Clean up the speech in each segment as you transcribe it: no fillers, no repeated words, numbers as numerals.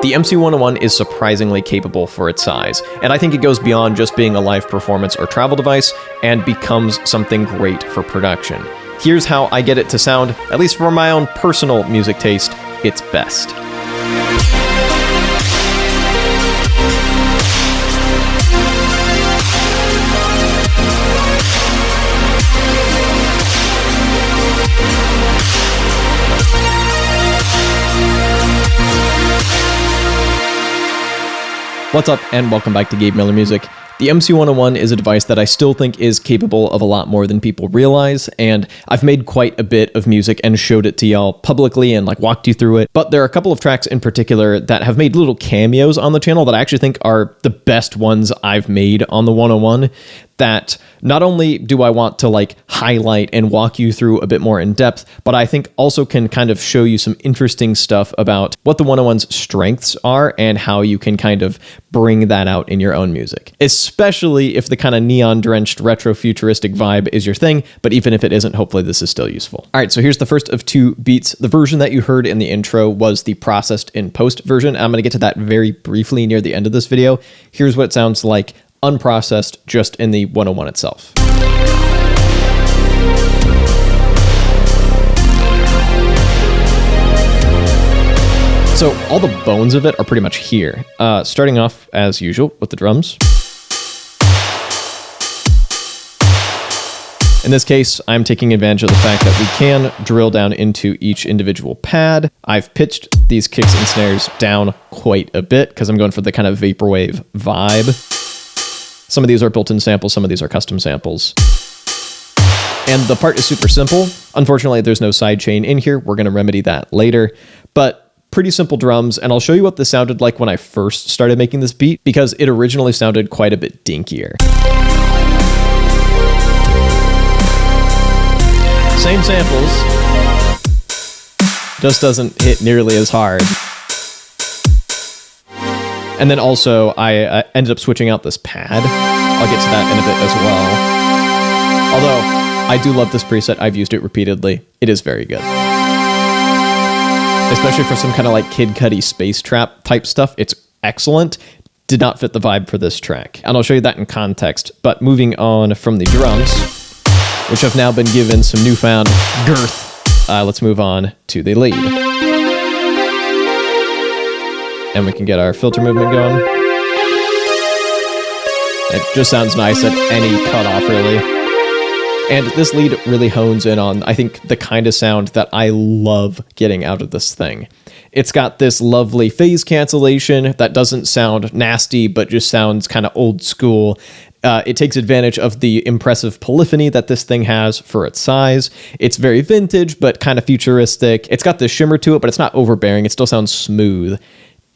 The MC-101 is surprisingly capable for its size, and I think it goes beyond just being a live performance or travel device and becomes something great for production. Here's how I get it to sound, at least for my own personal music taste, its best. What's up, and welcome back to Gabe Miller Music. The MC-101 is a device that I still think is capable of a lot more than people realize, and I've made quite a bit of music and showed it to y'all publicly and walked you through it. But there are a couple of tracks in particular that have made little cameos on the channel that I actually think are the best ones I've made on the 101. That not only do I want to highlight and walk you through a bit more in depth, but I think also can kind of show you some interesting stuff about what the 101's strengths are and how you can kind of bring that out in your own music. Especially if the kind of neon-drenched retro-futuristic vibe is your thing, but even if it isn't, hopefully this is still useful. All right, so here's the first of two beats. The version that you heard in the intro was the processed in post version. I'm gonna get to that very briefly near the end of this video. Here's what it sounds like unprocessed just in the 101 itself. So all the bones of it are pretty much here. Starting off as usual with the drums. In this case, I'm taking advantage of the fact that we can drill down into each individual pad. I've pitched these kicks and snares down quite a bit because I'm going for the kind of vaporwave vibe. Some of these are built-in samples, some of these are custom samples. And the part is super simple. Unfortunately, there's no sidechain in here. We're gonna remedy that later, but pretty simple drums. And I'll show you what this sounded like when I first started making this beat, because it originally sounded quite a bit dinkier. Same samples, just doesn't hit nearly as hard. And then also, I ended up switching out this pad. I'll get to that in a bit as well. Although, I do love this preset. I've used it repeatedly. It is very good. Especially for some kind of Kid Cudi space trap type stuff. It's excellent. Did not fit the vibe for this track. And I'll show you that in context. But moving on from the drums, which have now been given some newfound girth, let's move on to the lead. And we can get our filter movement going. It just sounds nice at any cutoff, really. And this lead really hones in on, I think, the kind of sound that I love getting out of this thing. It's got this lovely phase cancellation that doesn't sound nasty, but just sounds kind of old school. It takes advantage of the impressive polyphony that this thing has for its size. It's very vintage, but kind of futuristic. It's got this shimmer to it, but it's not overbearing. It still sounds smooth.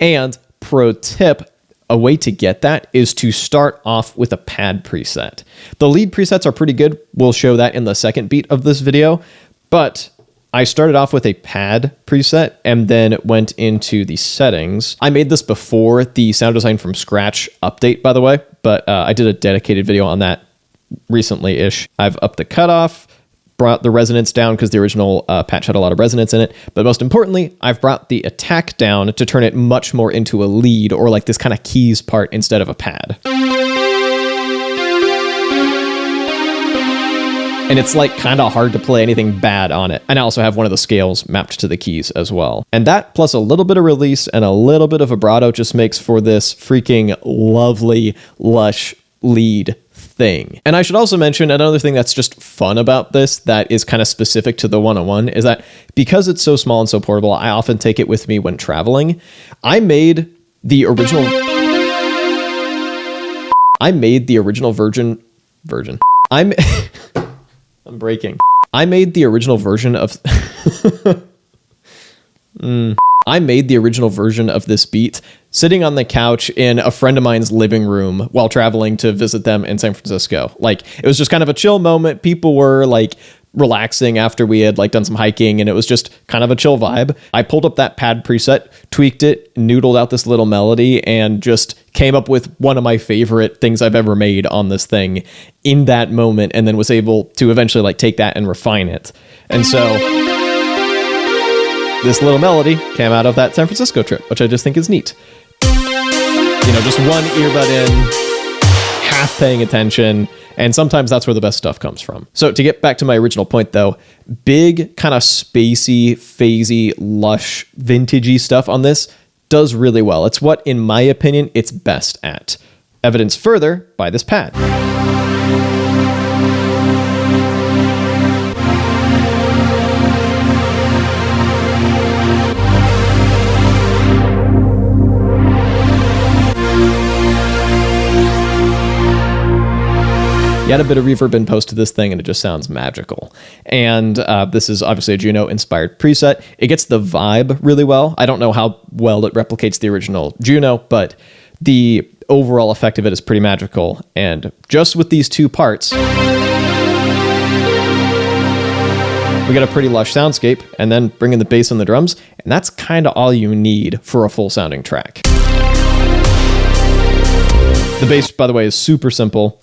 And pro tip, a way to get that is to start off with a pad preset. The lead presets are pretty good. We'll show that in the second beat of this video, but I started off with a pad preset and then went into the settings. I made this before the Sound Design from Scratch update, by the way, but I did a dedicated video on that recently-ish. I've upped the cutoff, brought the resonance down because the original patch had a lot of resonance in it. But most importantly, I've brought the attack down to turn it much more into a lead, or this kind of keys part instead of a pad. And it's kind of hard to play anything bad on it. And I also have one of the scales mapped to the keys as well. And that plus a little bit of release and a little bit of vibrato just makes for this freaking lovely, lush lead thing. And I should also mention another thing that's just fun about this that is kind of specific to the 101 is that because it's so small and so portable, I often take it with me when traveling. I made the original version. I'm breaking. I made the original version of I made the original version of this beat sitting on the couch in a friend of mine's living room while traveling to visit them in San Francisco. It was just kind of a chill moment. People were relaxing after we had done some hiking, and it was just kind of a chill vibe. I pulled up that pad preset, tweaked it, noodled out this little melody, and just came up with one of my favorite things I've ever made on this thing in that moment, and then was able to eventually take that and refine it. And so this little melody came out of that San Francisco trip, which I just think is neat. You know, just one earbud in, half paying attention, and sometimes that's where the best stuff comes from. So to get back to my original point though, big kind of spacey, phasey, lush, vintagey stuff on this does really well. It's what, in my opinion, it's best at. Evidenced further by this pad. You add a bit of reverb in post to this thing and it just sounds magical. And this is obviously a Juno-inspired preset. It gets the vibe really well. I don't know how well it replicates the original Juno, but the overall effect of it is pretty magical. And just with these two parts, we get a pretty lush soundscape, and then bring in the bass and the drums, and that's kind of all you need for a full sounding track. The bass, by the way, is super simple.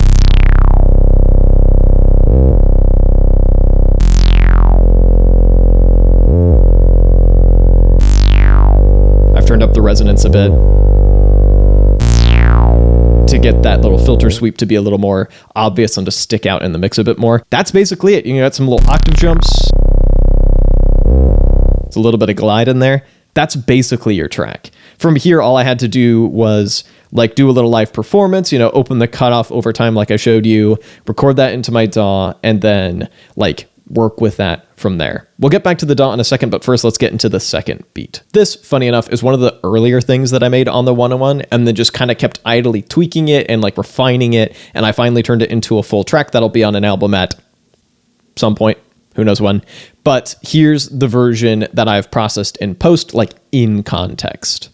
I've turned up the resonance a bit to get that little filter sweep to be a little more obvious and to stick out in the mix a bit more. That's basically it. You got some little octave jumps. It's a little bit of glide in there. That's basically your track. From here, all I had to do was like do a little live performance, you know, open the cutoff over time like I showed you, record that into my DAW, and then like work with that from there. We'll get back to the DAW in a second, but first let's get into the second beat. This, funny enough, is one of the earlier things that I made on the 101, and then just kind of kept idly tweaking it and like refining it, and I finally turned it into a full track that'll be on an album at some point, who knows when. But here's the version that I've processed in post, like in context.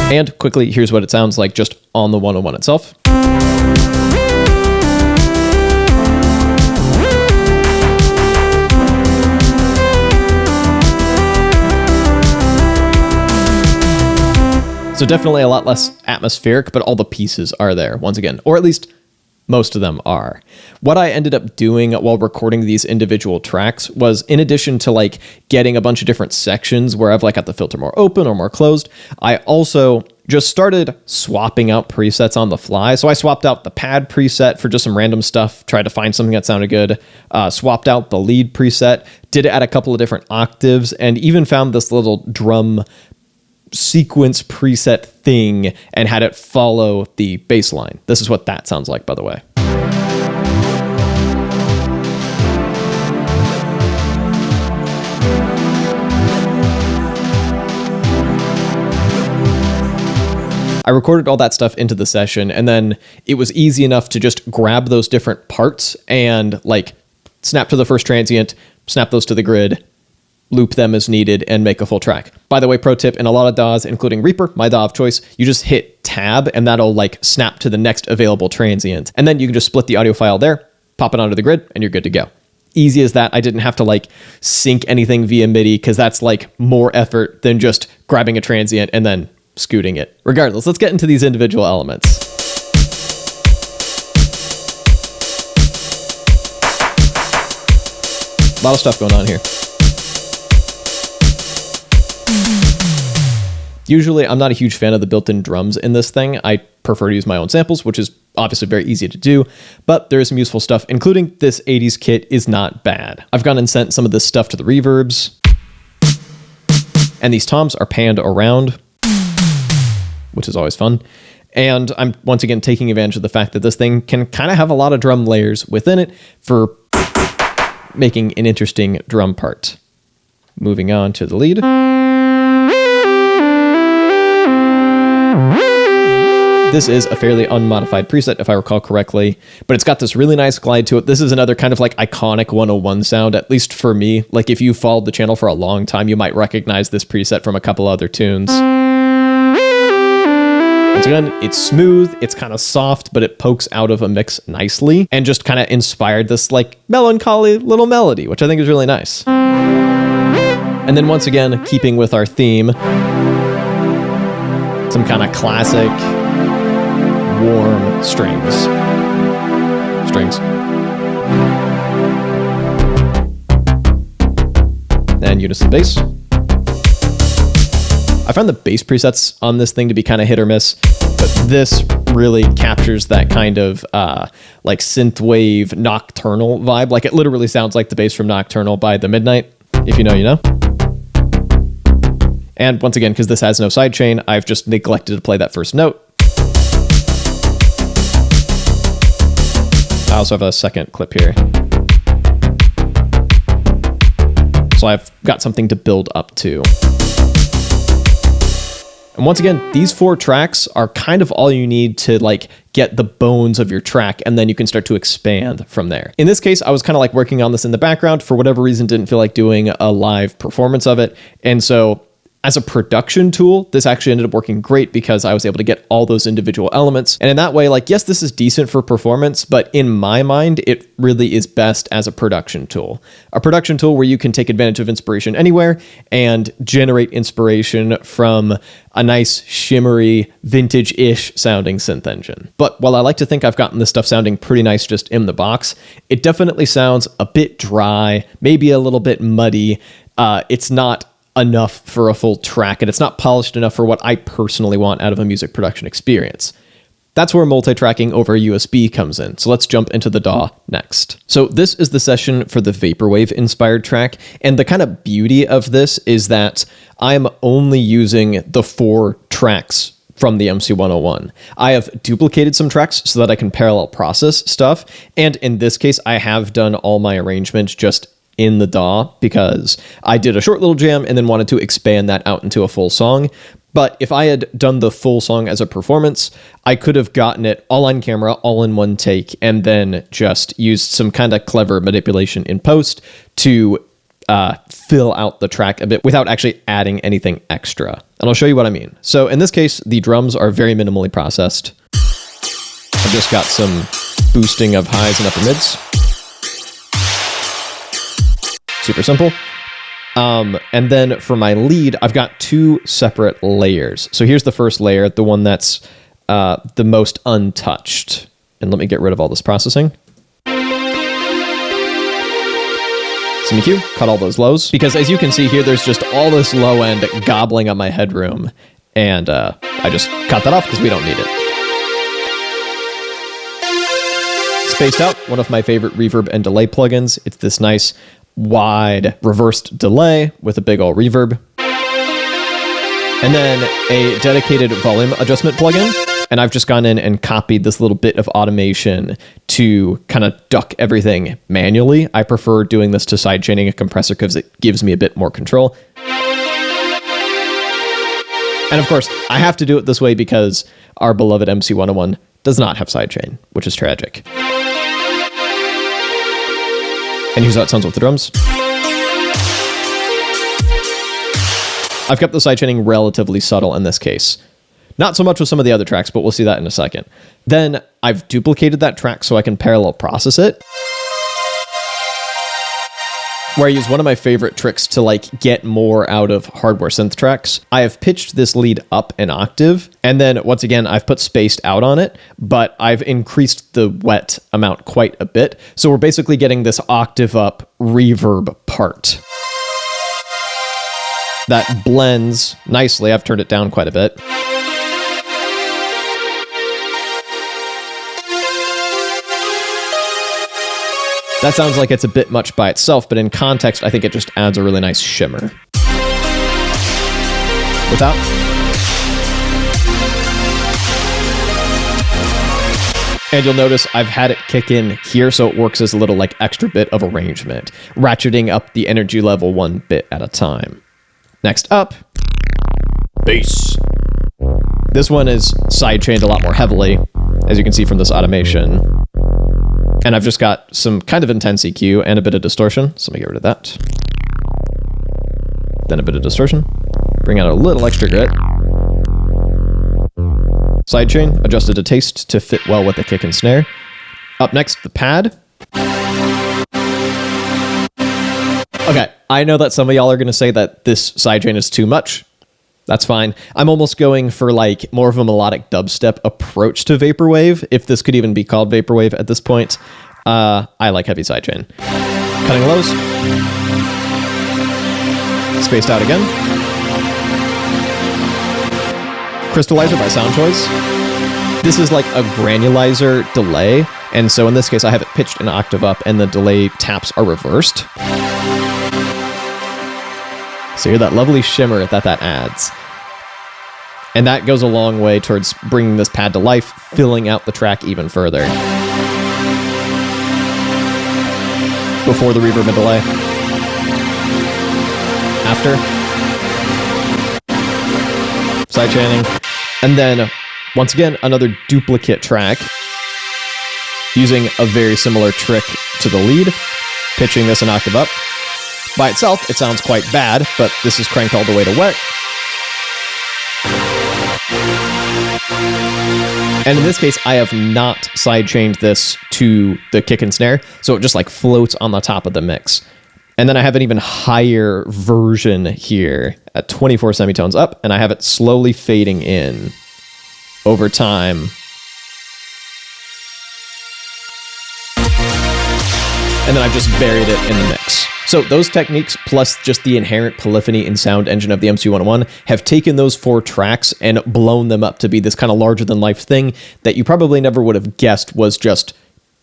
And quickly, here's what it sounds like just on the 101 itself. So definitely a lot less atmospheric, but all the pieces are there once again, or at least most of them are. What I ended up doing while recording these individual tracks was, in addition to like getting a bunch of different sections where I've like got the filter more open or more closed, I also just started swapping out presets on the fly. So I swapped out the pad preset for just some random stuff, tried to find something that sounded good, swapped out the lead preset, did it at a couple of different octaves, and even found this little drum sequence preset thing and had it follow the bass line. This is what that sounds like, by the way. I recorded all that stuff into the session, and then it was easy enough to just grab those different parts and like snap to the first transient, snap those to the grid, loop them as needed, and make a full track. By the way, pro tip, in a lot of DAWs, including Reaper, my DAW of choice, you just hit tab and that'll like snap to the next available transient. And then you can just split the audio file there, pop it onto the grid, and you're good to go. Easy as that. I didn't have to like sync anything via MIDI because that's like more effort than just grabbing a transient and then scooting it. Regardless, let's get into these individual elements. A lot of stuff going on here. Usually, I'm not a huge fan of the built-in drums in this thing. I prefer to use my own samples, which is obviously very easy to do, but there is some useful stuff, including this 80s kit is not bad. I've gone and sent some of this stuff to the reverbs, and these toms are panned around, which is always fun. And I'm once again taking advantage of the fact that this thing can kind of have a lot of drum layers within it for making an interesting drum part. Moving on to the lead. This is a fairly unmodified preset, if I recall correctly, but it's got this really nice glide to it. This is another kind of like iconic 101 sound, at least for me. Like if you followed the channel for a long time, you might recognize this preset from a couple other tunes. Once again, it's smooth, it's kind of soft, but it pokes out of a mix nicely and just kind of inspired this like melancholy little melody, which I think is really nice. And then once again, keeping with our theme, some kind of classic warm strings. And unison bass. I found the bass presets on this thing to be kind of hit or miss, but this really captures that kind of like synthwave nocturnal vibe. Like it literally sounds like the bass from Nocturnal by The Midnight. If you know, you know. And once again, because this has no sidechain, I've just neglected to play that first note. I also have a second clip here. So I've got something to build up to. And once again, these 4 tracks are kind of all you need to like get the bones of your track, and then you can start to expand from there. In this case, I was kind of like working on this in the background. For whatever reason, didn't feel like doing a live performance of it. And so as a production tool, this actually ended up working great because I was able to get all those individual elements. And in that way, like, yes, this is decent for performance, but in my mind, it really is best as a production tool. A production tool where you can take advantage of inspiration anywhere and generate inspiration from a nice, shimmery, vintage-ish sounding synth engine. But while I like to think I've gotten this stuff sounding pretty nice just in the box, it definitely sounds a bit dry, maybe a little bit muddy. It's not enough for a full track, and it's not polished enough for what I personally want out of a music production experience. That's where multi-tracking over USB comes in. So let's jump into the DAW next. So this is the session for the Vaporwave inspired track. And the kind of beauty of this is that I'm only using the 4 tracks from the MC-101. I have duplicated some tracks so that I can parallel process stuff. And in this case, I have done all my arrangements just in the DAW because I did a short little jam and then wanted to expand that out into a full song. But if I had done the full song as a performance, I could have gotten it all on camera, all in one take, and then just used some kind of clever manipulation in post to fill out the track a bit without actually adding anything extra. And I'll show you what I mean. So in this case, the drums are very minimally processed. I've just got some boosting of highs and upper mids. Super simple. And then for my lead, I've got 2 separate layers. So here's the first layer, the one that's the most untouched. And let me get rid of all this processing. Some EQ, cut all those lows. Because as you can see here, there's just all this low end gobbling up my headroom. And I just cut that off because we don't need it. Spaced Out, one of my favorite reverb and delay plugins. It's this nice wide reversed delay with a big ol' reverb. And then a dedicated volume adjustment plugin. And I've just gone in and copied this little bit of automation to kind of duck everything manually. I prefer doing this to sidechaining a compressor because it gives me a bit more control. And of course, I have to do it this way because our beloved MC-101 does not have sidechain, which is tragic. And here's how it sounds with the drums. I've kept the sidechaining relatively subtle in this case. Not so much with some of the other tracks, but we'll see that in a second. Then I've duplicated that track so I can parallel process it. Where I use one of my favorite tricks to like get more out of hardware synth tracks. I have pitched this lead up an octave, and then once again, I've put Spaced Out on it, but I've increased the wet amount quite a bit. So we're basically getting this octave up reverb part. That blends nicely. I've turned it down quite a bit. That sounds like it's a bit much by itself, but in context, I think it just adds a really nice shimmer. Without. And you'll notice I've had it kick in here, so it works as a little like extra bit of arrangement, ratcheting up the energy level 1 bit at a time. Next up, bass. This one is sidechained a lot more heavily, as you can see from this automation. And I've just got some kind of intense EQ and a bit of distortion. So let me get rid of that. Then a bit of distortion. Bring out a little extra grit. Sidechain, adjusted to taste to fit well with the kick and snare. Up next, the pad. Okay, I know that some of y'all are going to say that this sidechain is too much. That's fine. I'm almost going for like more of a melodic dubstep approach to vaporwave, if this could even be called vaporwave at this point. I like heavy sidechain. Cutting lows. Spaced out again. Crystallizer by Sound Choice. This is like a granulizer delay, and so in this case I have it pitched an octave up and the delay taps are reversed. So hear that lovely shimmer that adds. And that goes a long way towards bringing this pad to life, filling out the track even further. Before the reverb and delay. After. Sidechaining. And then, once again, another duplicate track. Using a very similar trick to the lead. Pitching this an octave up. By itself, it sounds quite bad, but this is cranked all the way to wet. And in this case, I have not sidechained this to the kick and snare, so it just like floats on the top of the mix. And then I have an even higher version here at 24 semitones up, and I have it slowly fading in over time. And then I've just buried it in the mix. So those techniques, plus just the inherent polyphony and sound engine of the MC-101, have taken those 4 tracks and blown them up to be this kind of larger-than-life thing that you probably never would have guessed was just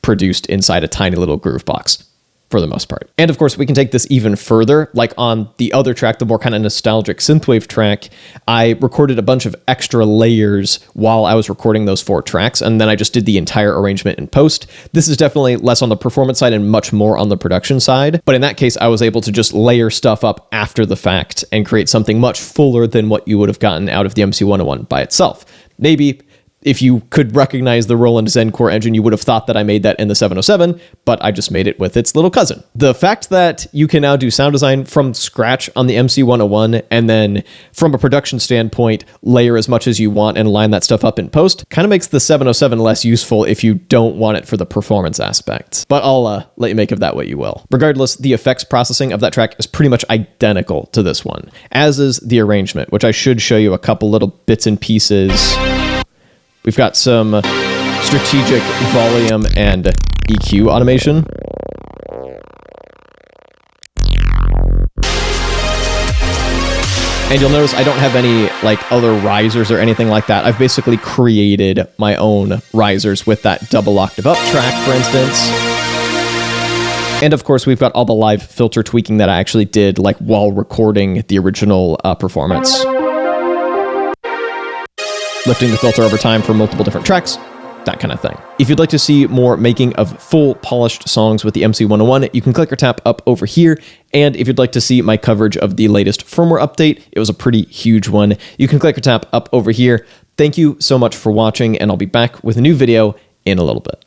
produced inside a tiny little groove box, for the most part. And of course, we can take this even further. Like on the other track, the more kind of nostalgic synthwave track, I recorded a bunch of extra layers while I was recording those 4 tracks, and then I just did the entire arrangement in post. This is definitely less on the performance side and much more on the production side, but in that case, I was able to just layer stuff up after the fact and create something much fuller than what you would have gotten out of the MC-101 by itself. Maybe if you could recognize the Roland Zen Core engine, you would have thought that I made that in the 707, but I just made it with its little cousin. The fact that you can now do sound design from scratch on the MC-101, and then from a production standpoint, layer as much as you want and line that stuff up in post, kind of makes the 707 less useful if you don't want it for the performance aspects. But I'll let you make of that what you will. Regardless, the effects processing of that track is pretty much identical to this one, as is the arrangement, which I should show you a couple little bits and pieces. We've got some strategic volume and EQ automation. And you'll notice I don't have any like other risers or anything like that. I've basically created my own risers with that double octave up track, for instance. And of course, we've got all the live filter tweaking that I actually did like while recording the original performance. Lifting the filter over time for multiple different tracks, that kind of thing. If you'd like to see more making of full polished songs with the MC-101, you can click or tap up over here. And if you'd like to see my coverage of the latest firmware update, it was a pretty huge one, you can click or tap up over here. Thank you so much for watching, and I'll be back with a new video in a little bit.